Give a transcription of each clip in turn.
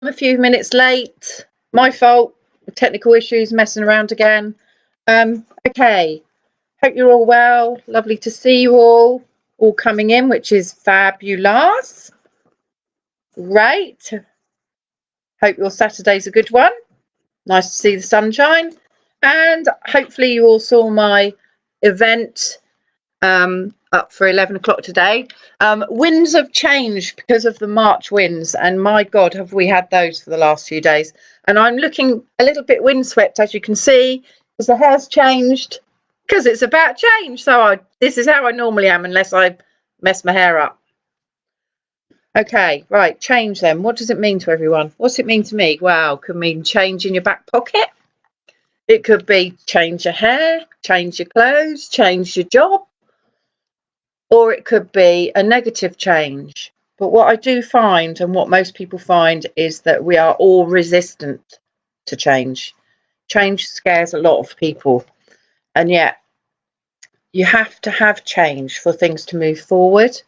I'm a few minutes late. My fault. Technical issues, messing around again. Okay. Hope you're all well. Lovely to see you all coming in, which is fabulous. Great. Hope your Saturday's a good one. Nice to see the sunshine. And hopefully you all saw my event up for 11 o'clock today. Winds have changed because of the March winds, and my God, have we had those for the last few days. And I'm looking a little bit windswept, as you can see, because the hair's changed, because it's about change. So this is how I normally am, unless I mess my hair up. Okay, right, change then. What does it mean to everyone? What's it mean to me? Wow, could mean change in your back pocket. It could be change your hair, change your clothes, change your job. Or it could be a negative change. But what I do find, and what most people find, is that we are all resistant to change. Change scares a lot of people. And yet, you have to have change for things to move forward.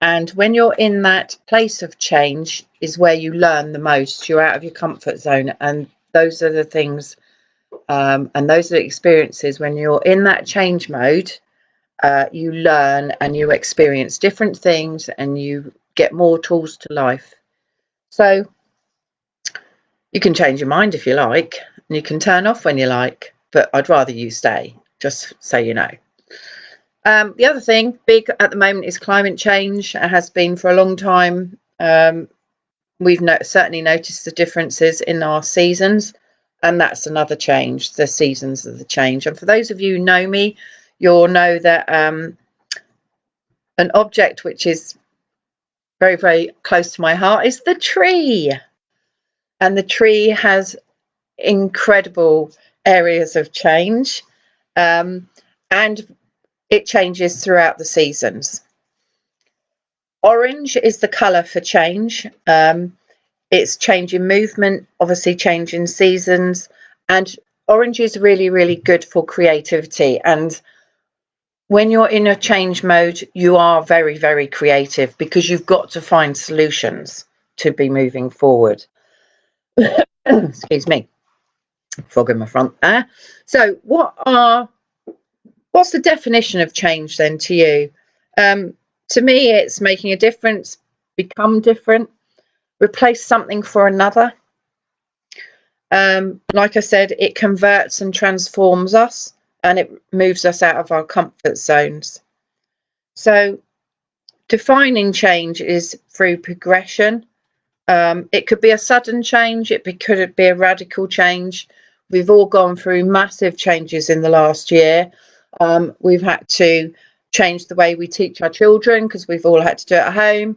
And when you're in that place of change is where you learn the most. You're out of your comfort zone. And those are the things, and those are the experiences when you're in that change mode. You learn and you experience different things and you get more tools to life. So you can change your mind if you like, and you can turn off when you like, but I'd rather you stay, just so you know. The other thing big at the moment is climate change. It has been for a long time. We've certainly noticed the differences in our seasons, and that's another change. The seasons are the change. And for those of you who know me, you'll know that an object which is very, very close to my heart is the tree. And the tree has incredible areas of change, and it changes throughout the seasons. Orange is the colour for change. It's change in movement, obviously change in seasons, and orange is really, really good for creativity. And when you're in a change mode, you are very, very creative because you've got to find solutions to be moving forward. Excuse me, frog in my front there. So what's the definition of change then to you? To me, it's making a difference, become different, replace something for another. Like I said, it converts and transforms us, and it moves us out of our comfort zones. So defining change is through progression. It could be a sudden change, could be a radical change. We've all gone through massive changes in the last year. We've had to change the way we teach our children because we've all had to do it at home.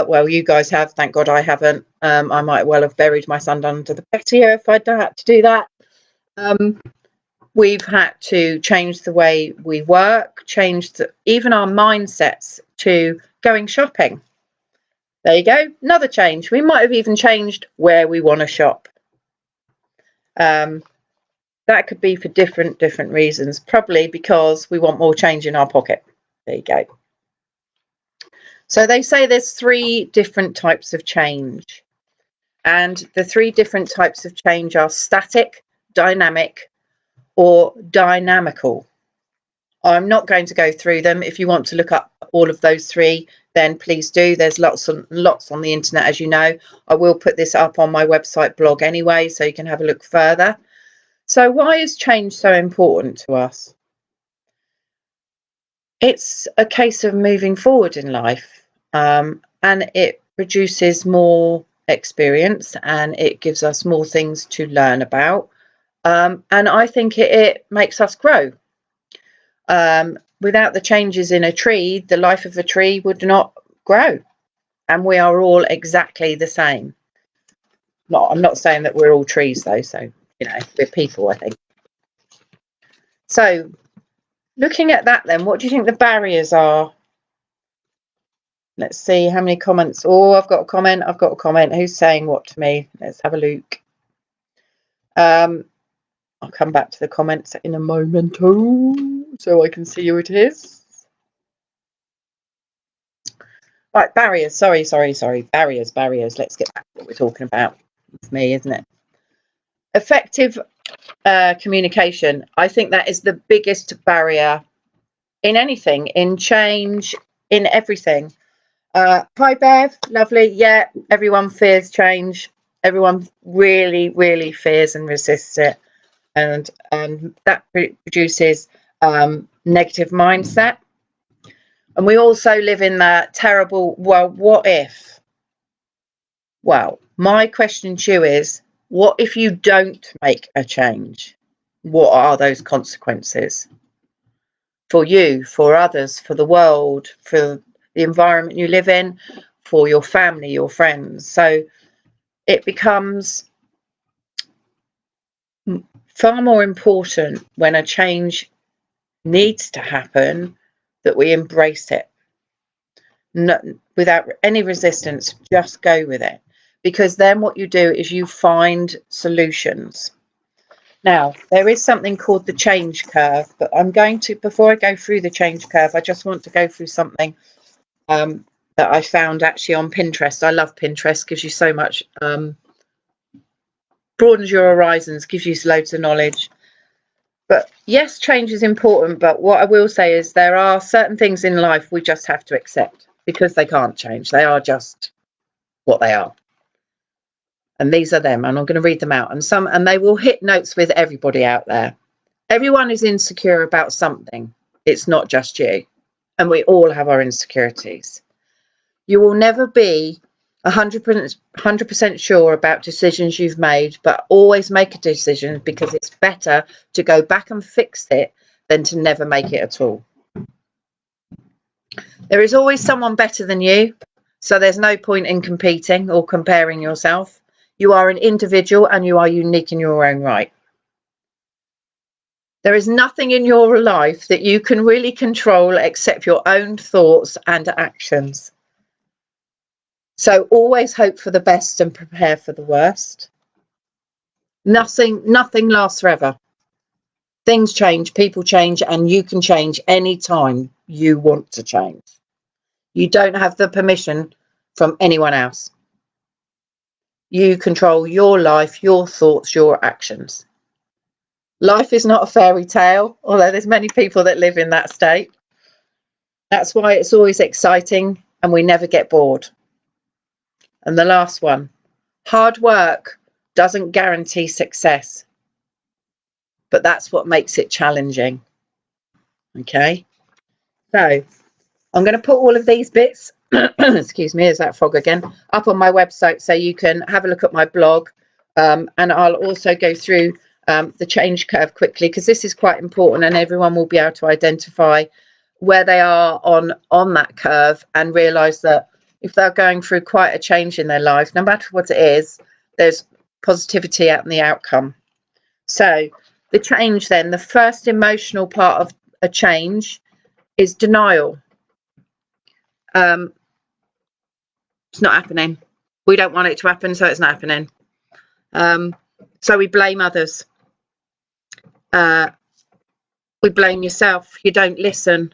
Well, you guys have, thank God I haven't. I might well have buried my son under the bed here if I'd had to do that. We've had to change the way we work, even our mindsets to going shopping. There you go, another change. We might have even changed where we want to shop. That could be for different reasons, probably because we want more change in our pocket. There you go. So they say there's 3 different types of change, and the 3 different types of change are static, dynamic, or dynamical. I'm not going to go through them. If you want to look up all of those 3, then please do. There's lots on the internet, as you know. I will put this up on my website blog anyway, so you can have a look further. So why is change so important to us? It's a case of moving forward in life, and it produces more experience and it gives us more things to learn about. And I think it makes us grow. Without the changes in a tree, the life of a tree would not grow. And we are all exactly the same. I'm not saying that we're all trees though, so we're people, I think. So looking at that then, what do you think the barriers are? Let's see how many comments. Oh, I've got a comment. Who's saying what to me? Let's have a look. I'll come back to the comments in a moment, so I can see who it is. Right, barriers. Sorry. Barriers. Let's get back to what we're talking about. It's me, isn't it? Effective communication. I think that is the biggest barrier in anything, in change, in everything. Hi Bev, lovely. Yeah, everyone fears change. Everyone really, really fears and resists it, and that produces negative mindset. And we also live in that terrible, well, what if? Well, my question to you is, what if you don't make a change? What are those consequences for you, for others, for the world, for the environment you live in, for your family, your friends? So it becomes far more important when a change needs to happen that we embrace it. No, without any resistance, just go with it. Because then what you do is you find solutions. Now, there is something called the change curve, but I'm going to, before I go through the change curve, I just want to go through something that I found actually on Pinterest. I love Pinterest, gives you so much, broadens your horizons, gives you loads of knowledge. But yes, change is important, but what I will say is there are certain things in life we just have to accept because they can't change. They are just what they are. And these are them, and I'm going to read them out. And they will hit notes with everybody out there. Everyone is insecure about something. It's not just you. And we all have our insecurities. You will never be 100% sure about decisions you've made, but always make a decision because it's better to go back and fix it than to never make it at all. There is always someone better than you, so there's no point in competing or comparing yourself. You are an individual and you are unique in your own right. There is nothing in your life that you can really control except your own thoughts and actions. So always hope for the best and prepare for the worst. Nothing lasts forever. Things change, people change, and you can change any time you want to change. You don't have the permission from anyone else. You control your life, your thoughts, your actions. Life is not a fairy tale, although there's many people that live in that state. That's why it's always exciting and we never get bored. And the last one, hard work doesn't guarantee success, but that's what makes it challenging. Okay, so I'm going to put all of these bits, excuse me, is that frog again, up on my website so you can have a look at my blog. And I'll also go through the change curve quickly because this is quite important and everyone will be able to identify where they are on that curve and realise that if they're going through quite a change in their life, no matter what it is, there's positivity out in the outcome. So the change then, the first emotional part of a change is denial. It's not happening. We don't want it to happen, so it's not happening. So we blame others. We blame yourself. You don't listen.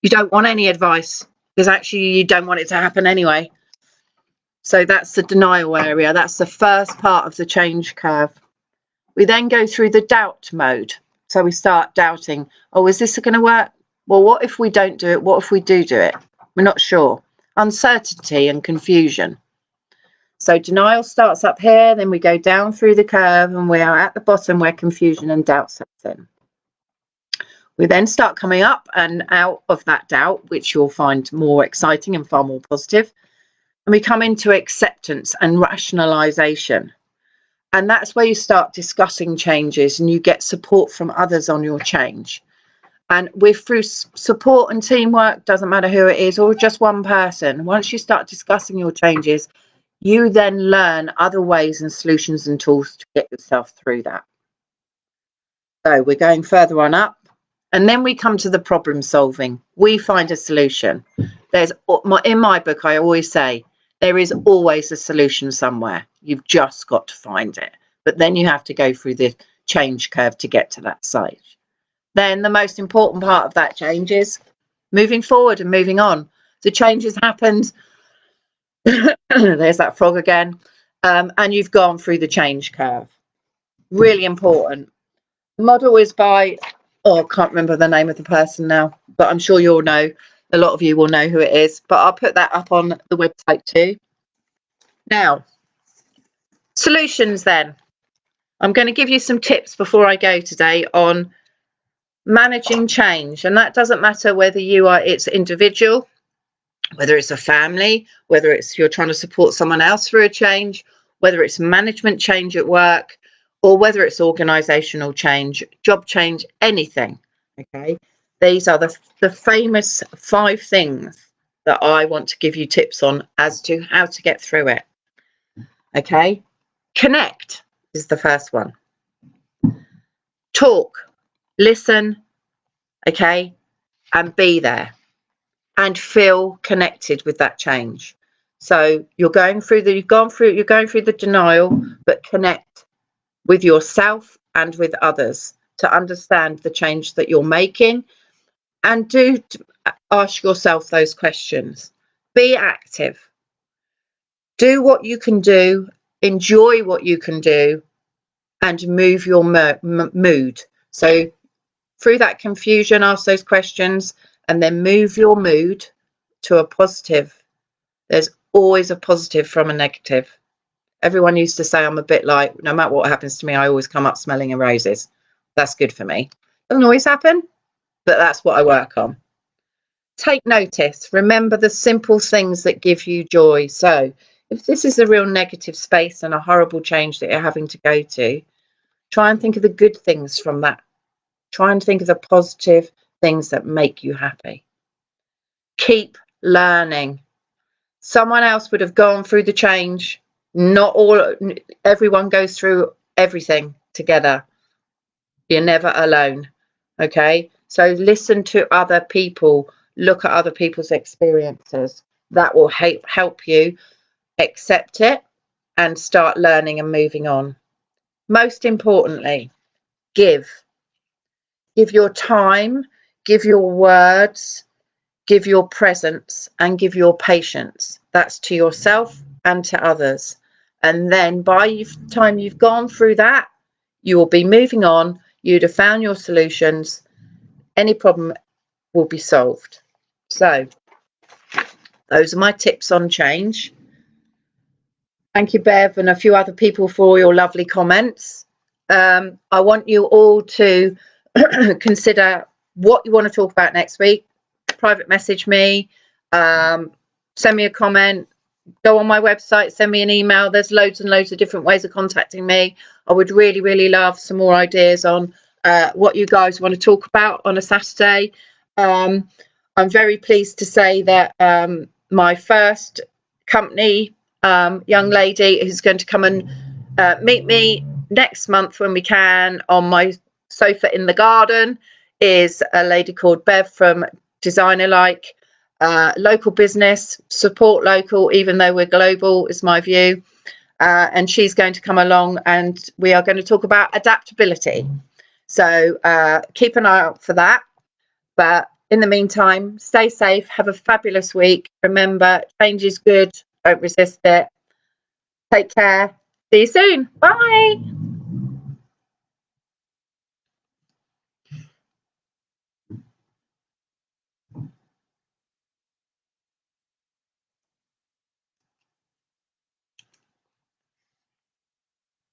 You don't want any advice because actually you don't want it to happen anyway. So that's the denial area. That's the first part of the change curve. We then go through the doubt mode. So we start doubting, oh, is this going to work? Well, what if we don't do it? What if we do it? We're not sure. Uncertainty and confusion. So denial starts up here, then we go down through the curve and we are at the bottom where confusion and doubt sets in. We then start coming up and out of that doubt, which you'll find more exciting and far more positive. And we come into acceptance and rationalization. And that's where you start discussing changes and you get support from others on your change. And through support and teamwork, doesn't matter who it is, or just one person, once you start discussing your changes, you then learn other ways and solutions and tools to get yourself through that. So we're going further on up. And then we come to the problem solving. We find a solution. In my book, I always say, there is always a solution somewhere. You've just got to find it. But then you have to go through the change curve to get to that stage. Then the most important part of that change is moving forward and moving on. The change has happened. There's that frog again. And you've gone through the change curve. Really important. The model is by, I can't remember the name of the person now, but I'm sure you'll know. A lot of you will know who it is, but I'll put that up on the website too. Now, solutions then. I'm going to give you some tips before I go today on managing change, and that doesn't matter whether it's individual, whether it's a family, whether it's you're trying to support someone else through a change, whether it's management change at work, or whether it's organizational change, job change, anything. Okay, these are the famous 5 things that I want to give you tips on as to how to get through it. Okay, connect is the first one. Talk, listen, okay, and be there and feel connected with that change. So you're going through the denial, but connect with yourself and with others to understand the change that you're making, and do ask yourself those questions. Be active. Do what you can do, enjoy what you can do, and move your mood. So through that confusion, ask those questions and then move your mood to a positive. There's always a positive from a negative. Everyone used to say I'm a bit like, no matter what happens to me, I always come up smelling of roses. That's good for me. Doesn't always happen, but that's what I work on. Take notice. Remember the simple things that give you joy. So if this is a real negative space and a horrible change that you're having to go to, try and think of the good things from that. Try and think of the positive things that make you happy. Keep learning. Someone else would have gone through the change. Everyone goes through everything together. You're never alone. Okay, so listen to other people, look at other people's experiences. That will help you accept it and start learning and moving on. Most importantly, give your time, give your words, give your presence, and give your patience. That's to yourself and to others. And then by the time you've gone through that, you will be moving on. You'd have found your solutions. Any problem will be solved. So those are my tips on change. Thank you, Bev, and a few other people for all your lovely comments. I want you all to consider what you want to talk about next week. Private message me, send me a comment, go on my website, send me an email. There's loads and loads of different ways of contacting me. I would really, really love some more ideas on what you guys want to talk about on a Saturday. I'm very pleased to say that my first company young lady who's going to come and meet me next month when we can on my sofa in the garden is a lady called Bev from Designer Like. Local business, support local, even though we're global, is my view. And she's going to come along and we are going to talk about adaptability. So keep an eye out for that. But in the meantime, stay safe, have a fabulous week. Remember, change is good, don't resist it. Take care. See you soon. Bye.